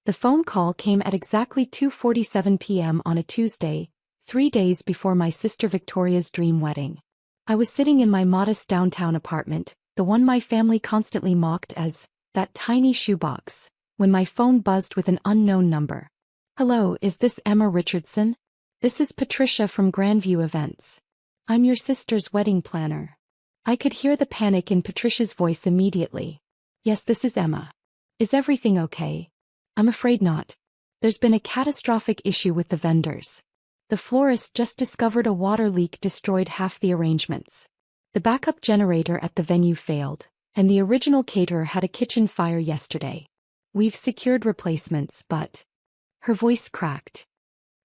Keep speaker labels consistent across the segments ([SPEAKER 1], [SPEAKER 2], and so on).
[SPEAKER 1] The phone call came at exactly 2:47 p.m. on a Tuesday, 3 days before my sister Victoria's dream wedding. I was sitting in my modest downtown apartment, the one my family constantly mocked as that tiny shoebox, when my phone buzzed with an unknown number. "Hello, is this Emma Richardson? This is Patricia from Grandview Events. I'm your sister's wedding planner." I could hear the panic in Patricia's voice immediately. "Yes, this is Emma. Is everything okay?" "I'm afraid not. There's been a catastrophic issue with the vendors. The florist just discovered a water leak destroyed half the arrangements. The backup generator at the venue failed, and the original caterer had a kitchen fire yesterday. We've secured replacements, but..." Her voice cracked.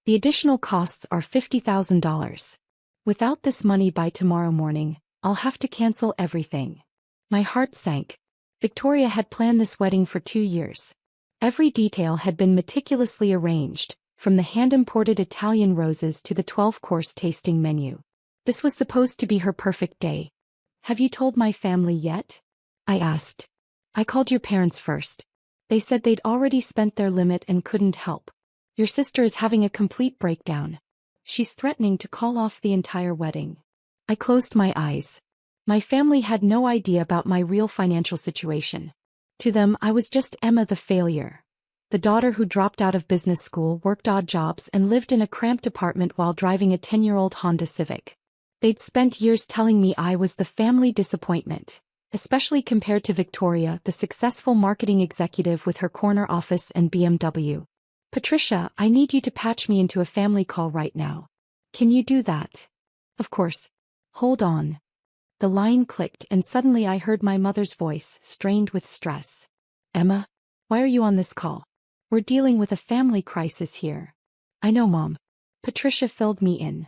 [SPEAKER 1] "The additional costs are $50,000. Without this money by tomorrow morning, I'll have to cancel everything." My heart sank. Victoria had planned this wedding for 2 years. Every detail had been meticulously arranged, from the hand-imported Italian roses to the 12-course tasting menu. This was supposed to be her perfect day. "Have you told my family yet?" I asked. "I called your parents first. They said they'd already spent their limit and couldn't help. Your sister is having a complete breakdown. She's threatening to call off the entire wedding." I closed my eyes. My family had no idea about my real financial situation. To them, I was just Emma the failure. The daughter who dropped out of business school, worked odd jobs, and lived in a cramped apartment while driving a 10-year-old Honda Civic. They'd spent years telling me I was the family disappointment, especially compared to Victoria, the successful marketing executive with her corner office and BMW. "Patricia, I need you to patch me into a family call right now. Can you do that?" "Of course. Hold on." The line clicked and suddenly I heard my mother's voice, strained with stress. "Emma, why are you on this call? We're dealing with a family crisis here." "I know, Mom." Patricia filled me in.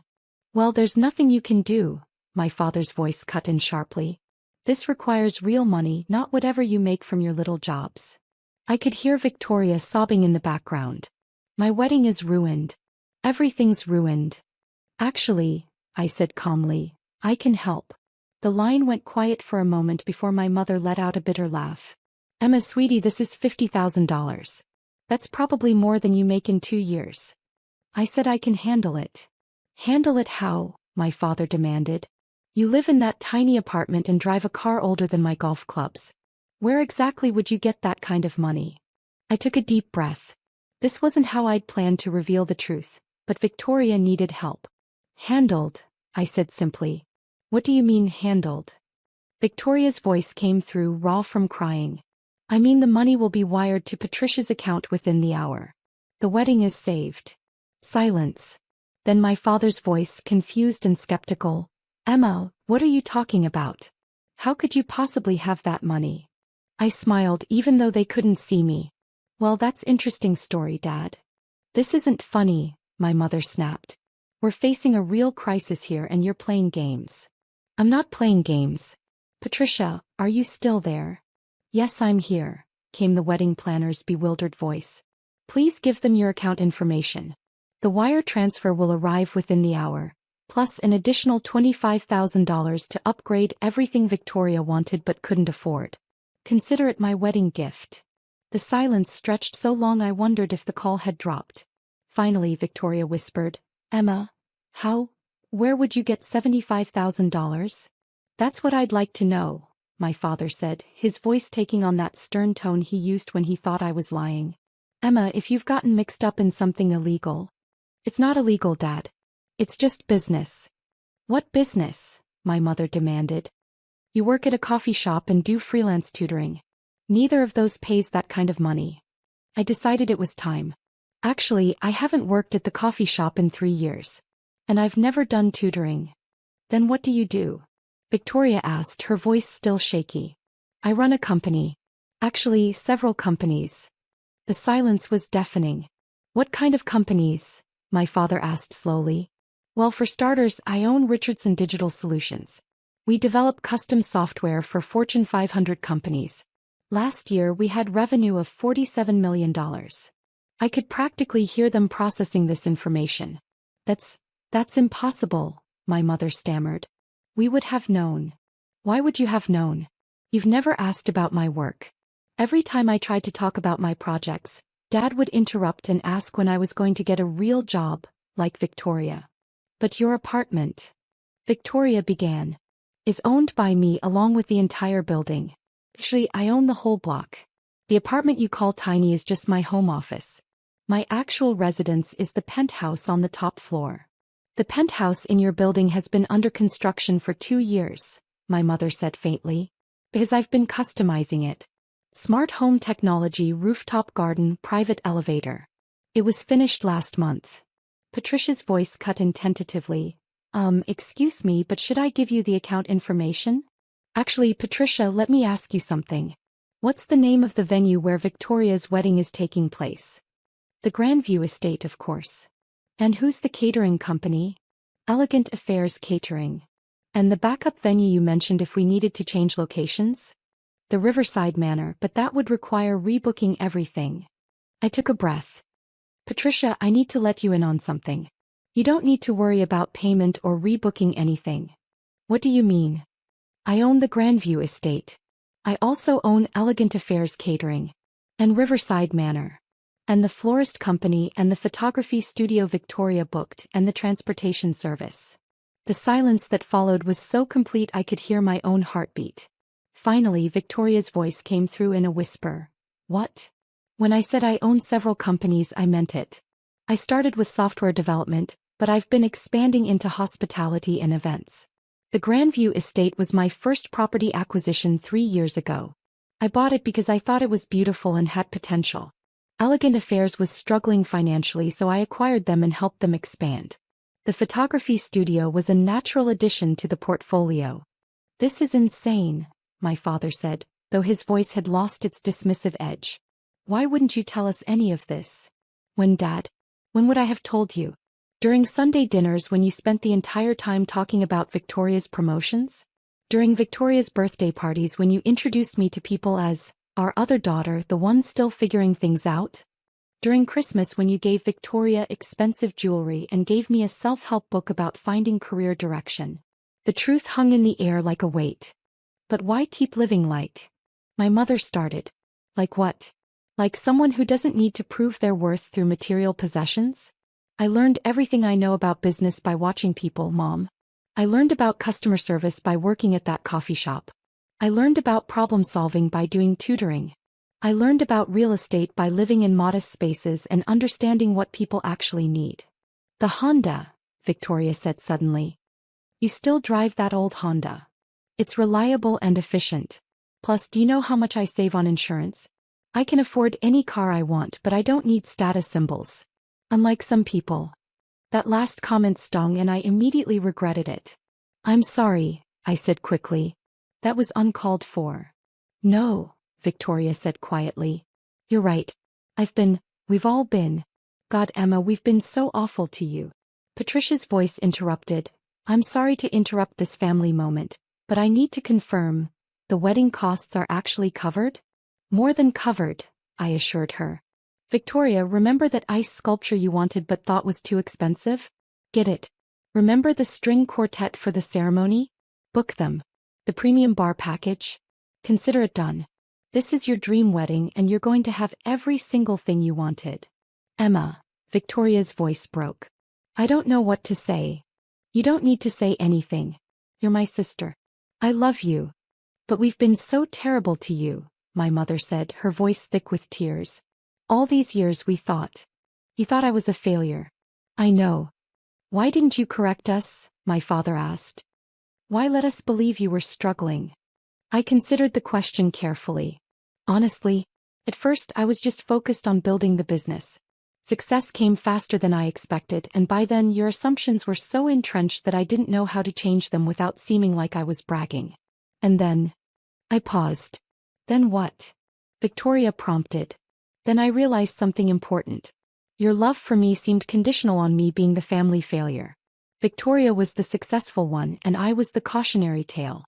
[SPEAKER 1] "Well, there's nothing you can do," my father's voice cut in sharply. "This requires real money, not whatever you make from your little jobs." I could hear Victoria sobbing in the background. "My wedding is ruined. Everything's ruined." "Actually," I said calmly, "I can help." The line went quiet for a moment before my mother let out a bitter laugh. "Emma, sweetie, this is $50,000. That's probably more than you make in 2 years." I said I can handle it. "Handle it how?" my father demanded. "You live in that tiny apartment and drive a car older than my golf clubs. Where exactly would you get that kind of money?" I took a deep breath. This wasn't how I'd planned to reveal the truth, but Victoria needed help. "Handled," I said simply. "What do you mean, handled?" Victoria's voice came through, raw from crying. "I mean the money will be wired to Patricia's account within the hour. The wedding is saved." Silence. Then my father's voice, confused and skeptical. "Emma, what are you talking about? How could you possibly have that money?" I smiled even though they couldn't see me. "Well, that's interesting story, Dad." "This isn't funny," my mother snapped. "We're facing a real crisis here and you're playing games." "I'm not playing games." "Patricia, are you still there?" "Yes, I'm here," came the wedding planner's bewildered voice. "Please give them your account information. The wire transfer will arrive within the hour, plus an additional $25,000 to upgrade everything Victoria wanted but couldn't afford. Consider it my wedding gift." The silence stretched so long I wondered if the call had dropped. Finally, Victoria whispered, "Emma, where would you get $75,000? "That's what I'd like to know," my father said, his voice taking on that stern tone he used when he thought I was lying. "Emma, if you've gotten mixed up in something illegal..." "It's not illegal, Dad. It's just business." "What business?" my mother demanded. "You work at a coffee shop and do freelance tutoring. Neither of those pays that kind of money." I decided it was time. "Actually, I haven't worked at the coffee shop in 3 years. And I've never done tutoring." "Then what do you do?" Victoria asked, her voice still shaky. "I run a company. Actually, several companies." The silence was deafening. "What kind of companies?" my father asked slowly. "Well, for starters, I own Richardson Digital Solutions. We develop custom software for Fortune 500 companies. Last year we had revenue of $47 million. I could practically hear them processing this information. That's impossible," my mother stammered. "We would have known." "Why would you have known? You've never asked about my work. Every time I tried to talk about my projects, Dad would interrupt and ask when I was going to get a real job, like Victoria. But your apartment, Victoria began, is owned by me along with the entire building. Actually, I own the whole block. The apartment you call tiny is just my home office. My actual residence is the penthouse on the top floor. The penthouse in your building has been under construction for 2 years, my mother said faintly. Because I've been customizing it. Smart home technology, rooftop garden, private elevator. It was finished last month. Patricia's voice cut in tentatively. Excuse me, but should I give you the account information? Actually, Patricia, let me ask you something. What's the name of the venue where Victoria's wedding is taking place? The Grandview Estate, of course. And who's the catering company? Elegant Affairs Catering. And the backup venue you mentioned if we needed to change locations? The Riverside Manor, but that would require rebooking everything. I took a breath. Patricia, I need to let you in on something. You don't need to worry about payment or rebooking anything. What do you mean? I own the Grandview Estate. I also own Elegant Affairs Catering. And Riverside Manor. And the florist company and the photography studio Victoria booked and the transportation service. The silence that followed was so complete I could hear my own heartbeat. Finally, Victoria's voice came through in a whisper. What? When I said I own several companies, I meant it. I started with software development, but I've been expanding into hospitality and events. The Grandview Estate was my first property acquisition 3 years ago. I bought it because I thought it was beautiful and had potential. Elegant Affairs was struggling financially, so I acquired them and helped them expand. The photography studio was a natural addition to the portfolio. This is insane, my father said, though his voice had lost its dismissive edge. Why wouldn't you tell us any of this? When would I have told you? During Sunday dinners when you spent the entire time talking about Victoria's promotions? During Victoria's birthday parties when you introduced me to people as our other daughter, the one still figuring things out? During Christmas when you gave Victoria expensive jewelry and gave me a self-help book about finding career direction? The truth hung in the air like a weight. But why keep living like? My mother started. Like what? Like someone who doesn't need to prove their worth through material possessions? I learned everything I know about business by watching people, Mom. I learned about customer service by working at that coffee shop. I learned about problem solving by doing tutoring. I learned about real estate by living in modest spaces and understanding what people actually need. The Honda, Victoria said suddenly. You still drive that old Honda. It's reliable and efficient. Plus, do you know how much I save on insurance? I can afford any car I want, but I don't need status symbols. Unlike some people. That last comment stung and I immediately regretted it. I'm sorry, I said quickly. That was uncalled for. No, Victoria said quietly. You're right. We've all been. God, Emma, we've been so awful to you. Patricia's voice interrupted. I'm sorry to interrupt this family moment, but I need to confirm, the wedding costs are actually covered? More than covered, I assured her. Victoria, remember that ice sculpture you wanted but thought was too expensive? Get it. Remember the string quartet for the ceremony? Book them. The premium bar package? Consider it done. This is your dream wedding and you're going to have every single thing you wanted. Emma, Victoria's voice broke. I don't know what to say. You don't need to say anything. You're my sister. I love you. But we've been so terrible to you, my mother said, her voice thick with tears. All these years you thought I was a failure. I know. Why didn't you correct us? My father asked. Why let us believe you were struggling? I considered the question carefully. Honestly, at first I was just focused on building the business. Success came faster than I expected, and by then your assumptions were so entrenched that I didn't know how to change them without seeming like I was bragging. And then, I paused. Then what? Victoria prompted. Then I realized something important. Your love for me seemed conditional on me being the family failure. Victoria was the successful one and I was the cautionary tale.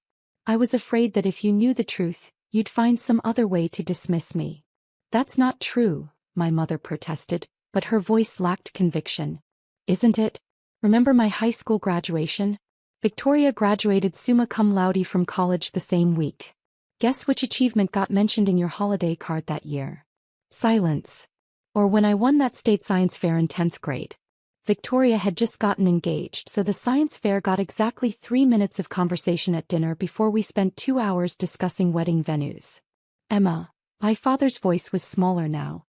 [SPEAKER 1] I was afraid that if you knew the truth, you'd find some other way to dismiss me. That's not true, my mother protested, but her voice lacked conviction. Isn't it? Remember my high school graduation? Victoria graduated summa cum laude from college the same week. Guess which achievement got mentioned in your holiday card that year? Silence. Or when I won that state science fair in 10th grade. Victoria had just gotten engaged, so the science fair got exactly 3 minutes of conversation at dinner before we spent 2 hours discussing wedding venues. Emma, my father's voice was smaller now.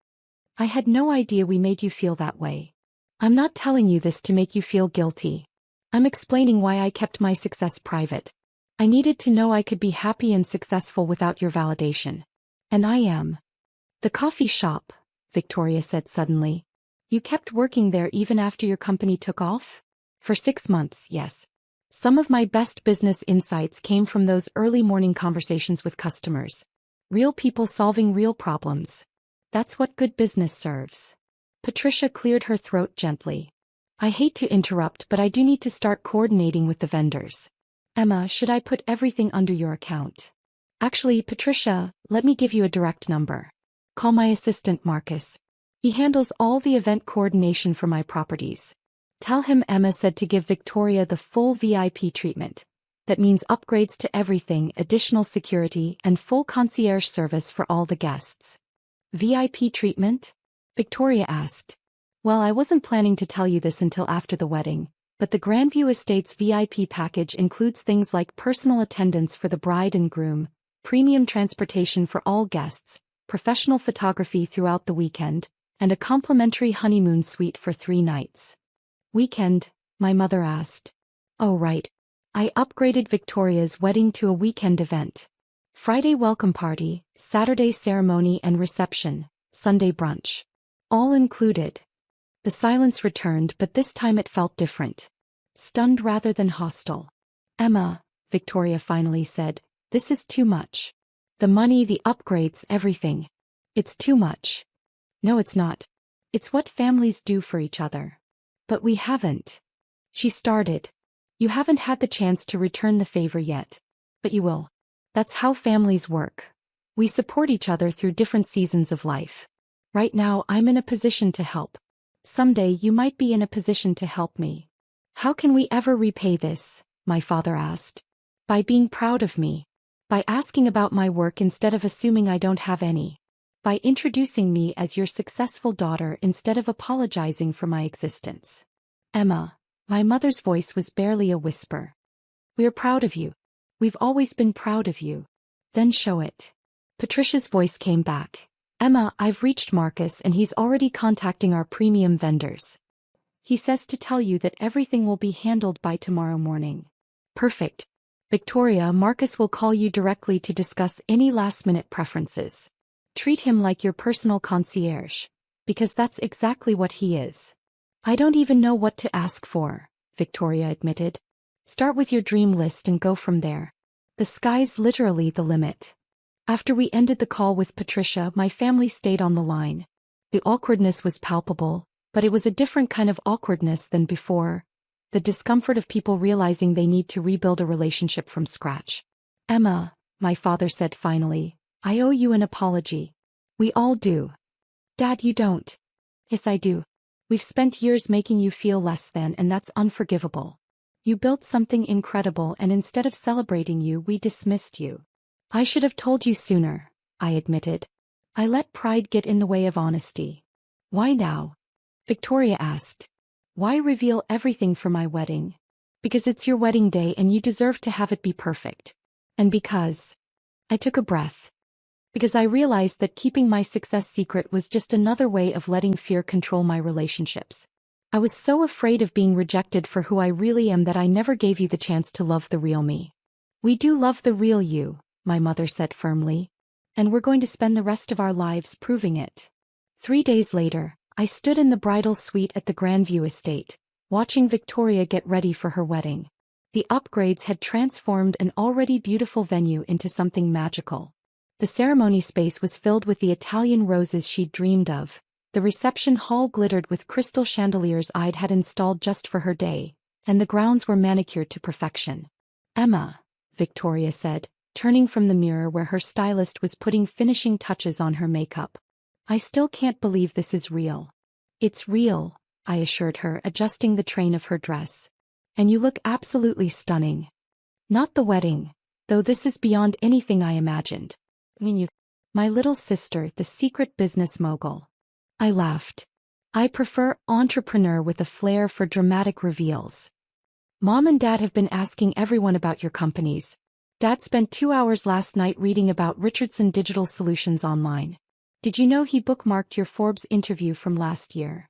[SPEAKER 1] I had no idea we made you feel that way. I'm not telling you this to make you feel guilty. I'm explaining why I kept my success private. I needed to know I could be happy and successful without your validation. And I am. The coffee shop, Victoria said suddenly. You kept working there even after your company took off? For 6 months, yes. Some of my best business insights came from those early morning conversations with customers. Real people solving real problems. That's what good business serves. Patricia cleared her throat gently. I hate to interrupt, but I do need to start coordinating with the vendors. Emma, should I put everything under your account? Actually, Patricia, let me give you a direct number. Call my assistant Marcus. He handles all the event coordination for my properties. Tell him Emma said to give Victoria the full VIP treatment. That means upgrades to everything, additional security, and full concierge service for all the guests. VIP treatment? Victoria asked. Well, I wasn't planning to tell you this until after the wedding, but the Grandview Estates VIP package includes things like personal attendance for the bride and groom, premium transportation for all guests, professional photography throughout the weekend, and a complimentary honeymoon suite for 3 nights. Weekend? My mother asked. Oh right. I upgraded Victoria's wedding to a weekend event. Friday welcome party, Saturday ceremony and reception, Sunday brunch. All included. The silence returned, but this time it felt different. Stunned rather than hostile. Emma, Victoria finally said, this is too much. The money, the upgrades, everything. It's too much. No, it's not. It's what families do for each other. But we haven't. She started. You haven't had the chance to return the favor yet. But you will. That's how families work. We support each other through different seasons of life. Right now, I'm in a position to help. Someday you might be in a position to help me. How can we ever repay this? My father asked. By being proud of me. By asking about my work instead of assuming I don't have any. By introducing me as your successful daughter instead of apologizing for my existence. Emma, my mother's voice was barely a whisper. We're proud of you. We've always been proud of you. Then show it. Patricia's voice came back. Emma, I've reached Marcus and he's already contacting our premium vendors. He says to tell you that everything will be handled by tomorrow morning. Perfect. Victoria, Marcus will call you directly to discuss any last-minute preferences. Treat him like your personal concierge. Because that's exactly what he is. I don't even know what to ask for, Victoria admitted. Start with your dream list and go from there. The sky's literally the limit. After we ended the call with Patricia, my family stayed on the line. The awkwardness was palpable, but it was a different kind of awkwardness than before. The discomfort of people realizing they need to rebuild a relationship from scratch. Emma, my father said finally, I owe you an apology. We all do. Dad, you don't. Yes, I do. We've spent years making you feel less than, and that's unforgivable. You built something incredible, and instead of celebrating you, we dismissed you. I should have told you sooner, I admitted. I let pride get in the way of honesty. Why now? Victoria asked. Why reveal everything for my wedding? Because it's your wedding day and you deserve to have it be perfect. And because... I took a breath. Because I realized that keeping my success secret was just another way of letting fear control my relationships. I was so afraid of being rejected for who I really am that I never gave you the chance to love the real me. We do love the real you, my mother said firmly. And we're going to spend the rest of our lives proving it. 3 days later, I stood in the bridal suite at the Grandview Estate, watching Victoria get ready for her wedding. The upgrades had transformed an already beautiful venue into something magical. The ceremony space was filled with the Italian roses she'd dreamed of. The reception hall glittered with crystal chandeliers I'd had installed just for her day, and the grounds were manicured to perfection. Emma, Victoria said, turning from the mirror where her stylist was putting finishing touches on her makeup. I still can't believe this is real. It's real, I assured her, adjusting the train of her dress. And you look absolutely stunning. Not the wedding, though this is beyond anything I imagined. I mean you. My little sister, the secret business mogul. I laughed. I prefer entrepreneur with a flair for dramatic reveals. Mom and Dad have been asking everyone about your companies. Dad spent 2 hours last night reading about Richardson Digital Solutions online. Did you know he bookmarked your Forbes interview from last year?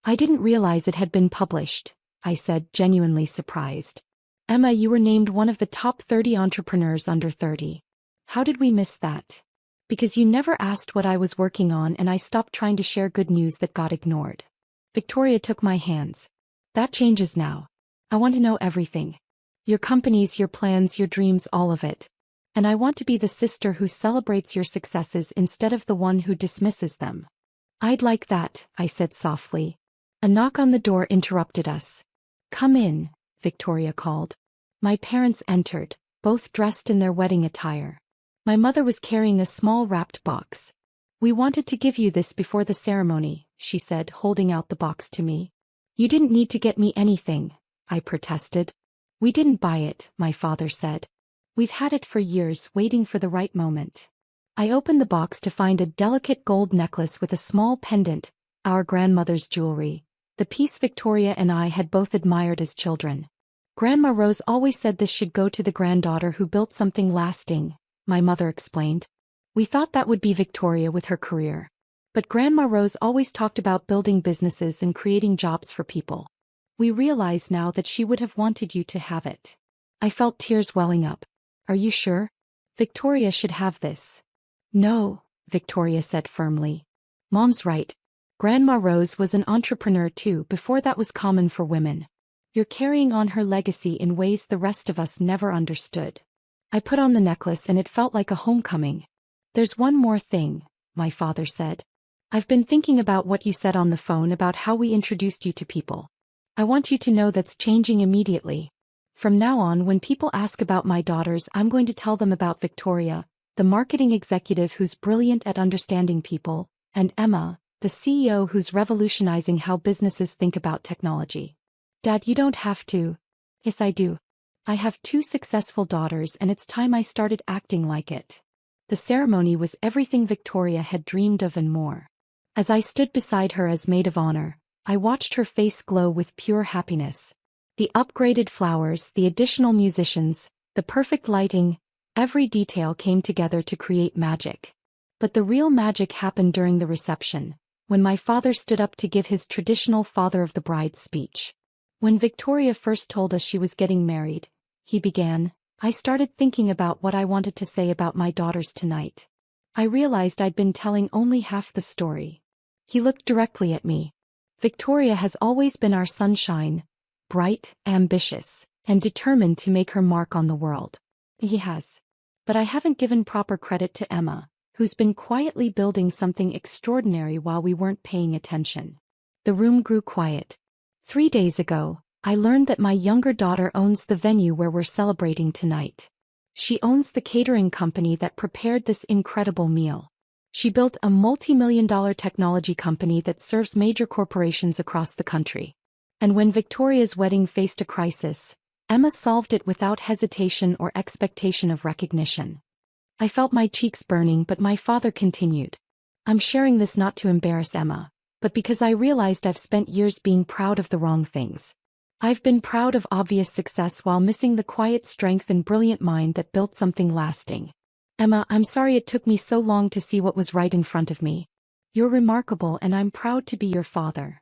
[SPEAKER 1] I didn't realize it had been published, I said, genuinely surprised. Emma, you were named one of the top 30 entrepreneurs under 30. How did we miss that? Because you never asked what I was working on and I stopped trying to share good news that got ignored. Victoria took my hands. That changes now. I want to know everything. Your companies, your plans, your dreams, all of it. And I want to be the sister who celebrates your successes instead of the one who dismisses them. I'd like that, I said softly. A knock on the door interrupted us. Come in, Victoria called. My parents entered, both dressed in their wedding attire. My mother was carrying a small wrapped box. We wanted to give you this before the ceremony, she said, holding out the box to me. You didn't need to get me anything, I protested. We didn't buy it, my father said. We've had it for years, waiting for the right moment. I opened the box to find a delicate gold necklace with a small pendant, our grandmother's jewelry, the piece Victoria and I had both admired as children. Grandma Rose always said this should go to the granddaughter who built something lasting, my mother explained. We thought that would be Victoria with her career. But Grandma Rose always talked about building businesses and creating jobs for people. We realize now that she would have wanted you to have it. I felt tears welling up. Are you sure? Victoria should have this. No, Victoria said firmly. Mom's right. Grandma Rose was an entrepreneur too before that was common for women. You're carrying on her legacy in ways the rest of us never understood. I put on the necklace and it felt like a homecoming. There's one more thing, my father said. I've been thinking about what you said on the phone about how we introduced you to people. I want you to know that's changing immediately. From now on, when people ask about my daughters, I'm going to tell them about Victoria, the marketing executive who's brilliant at understanding people, and Emma, the CEO who's revolutionizing how businesses think about technology. Dad, you don't have to. Yes, I do. I have 2 successful daughters and it's time I started acting like it. The ceremony was everything Victoria had dreamed of and more. As I stood beside her as maid of honor, I watched her face glow with pure happiness. The upgraded flowers, the additional musicians, the perfect lighting, every detail came together to create magic. But the real magic happened during the reception, when my father stood up to give his traditional father of the bride speech. When Victoria first told us she was getting married, he began, I started thinking about what I wanted to say about my daughters tonight. I realized I'd been telling only half the story. He looked directly at me. Victoria has always been our sunshine, bright, ambitious, and determined to make her mark on the world. He has. But I haven't given proper credit to Emma, who's been quietly building something extraordinary while we weren't paying attention. The room grew quiet. 3 days ago, I learned that my younger daughter owns the venue where we're celebrating tonight. She owns the catering company that prepared this incredible meal. She built a multi-million-dollar technology company that serves major corporations across the country. And when Victoria's wedding faced a crisis, Emma solved it without hesitation or expectation of recognition. I felt my cheeks burning, but my father continued. I'm sharing this not to embarrass Emma, but because I realized I've spent years being proud of the wrong things. I've been proud of obvious success while missing the quiet strength and brilliant mind that built something lasting. Emma, I'm sorry it took me so long to see what was right in front of me. You're remarkable and I'm proud to be your father.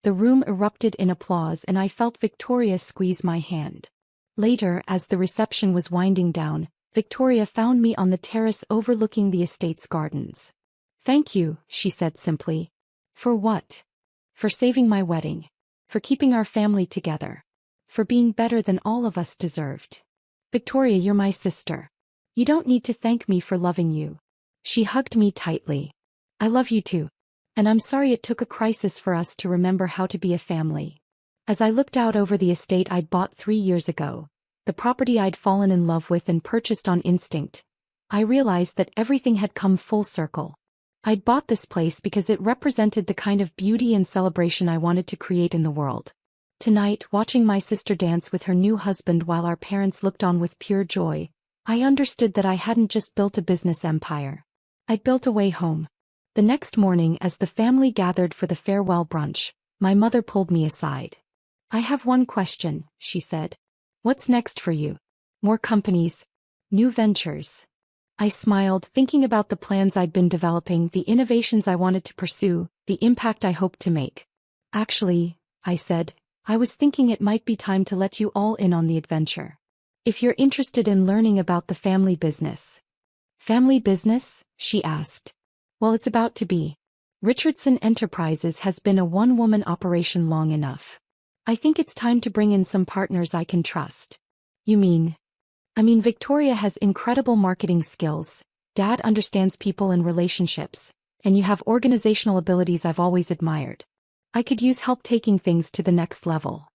[SPEAKER 1] The room erupted in applause and I felt Victoria squeeze my hand. Later, as the reception was winding down, Victoria found me on the terrace overlooking the estate's gardens. Thank you, she said simply. For what? For saving my wedding. For keeping our family together. For being better than all of us deserved. Victoria, you're my sister. You don't need to thank me for loving you. She hugged me tightly. I love you too. And I'm sorry it took a crisis for us to remember how to be a family. As I looked out over the estate I'd bought 3 years ago, the property I'd fallen in love with and purchased on instinct, I realized that everything had come full circle. I'd bought this place because it represented the kind of beauty and celebration I wanted to create in the world. Tonight, watching my sister dance with her new husband while our parents looked on with pure joy, I understood that I hadn't just built a business empire. I'd built a way home. The next morning, as the family gathered for the farewell brunch, my mother pulled me aside. "I have one question," she said. "What's next for you? More companies? New ventures?" I smiled, thinking about the plans I'd been developing, the innovations I wanted to pursue, the impact I hoped to make. "Actually," I said, "I was thinking it might be time to let you all in on the adventure. If you're interested in learning about the family business." "Family business?" she asked. "Well, it's about to be. Richardson Enterprises has been a one-woman operation long enough. I think it's time to bring in some partners I can trust." "You mean?" "I mean, Victoria has incredible marketing skills, Dad understands people and relationships, and you have organizational abilities I've always admired. I could use help taking things to the next level."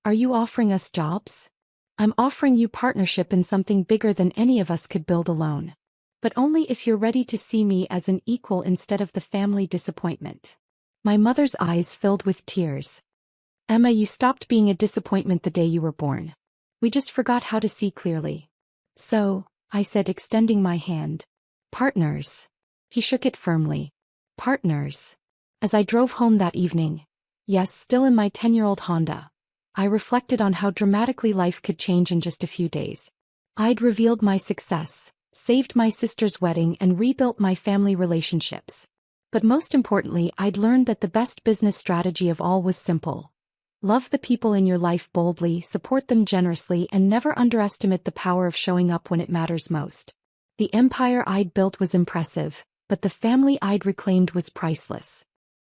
[SPEAKER 1] "Are you offering us jobs?" "I'm offering you partnership in something bigger than any of us could build alone. But only if you're ready to see me as an equal instead of the family disappointment." My mother's eyes filled with tears. "Emma, you stopped being a disappointment the day you were born. We just forgot how to see clearly." "So," I said, extending my hand. "Partners." He shook it firmly. "Partners." As I drove home that evening, yes, still in my 10-year-old Honda, I reflected on how dramatically life could change in just a few days. I'd revealed my success, saved my sister's wedding, and rebuilt my family relationships. But most importantly, I'd learned that the best business strategy of all was simple. Love the people in your life boldly, support them generously, and never underestimate the power of showing up when it matters most. The empire I'd built was impressive, but the family I'd reclaimed was priceless.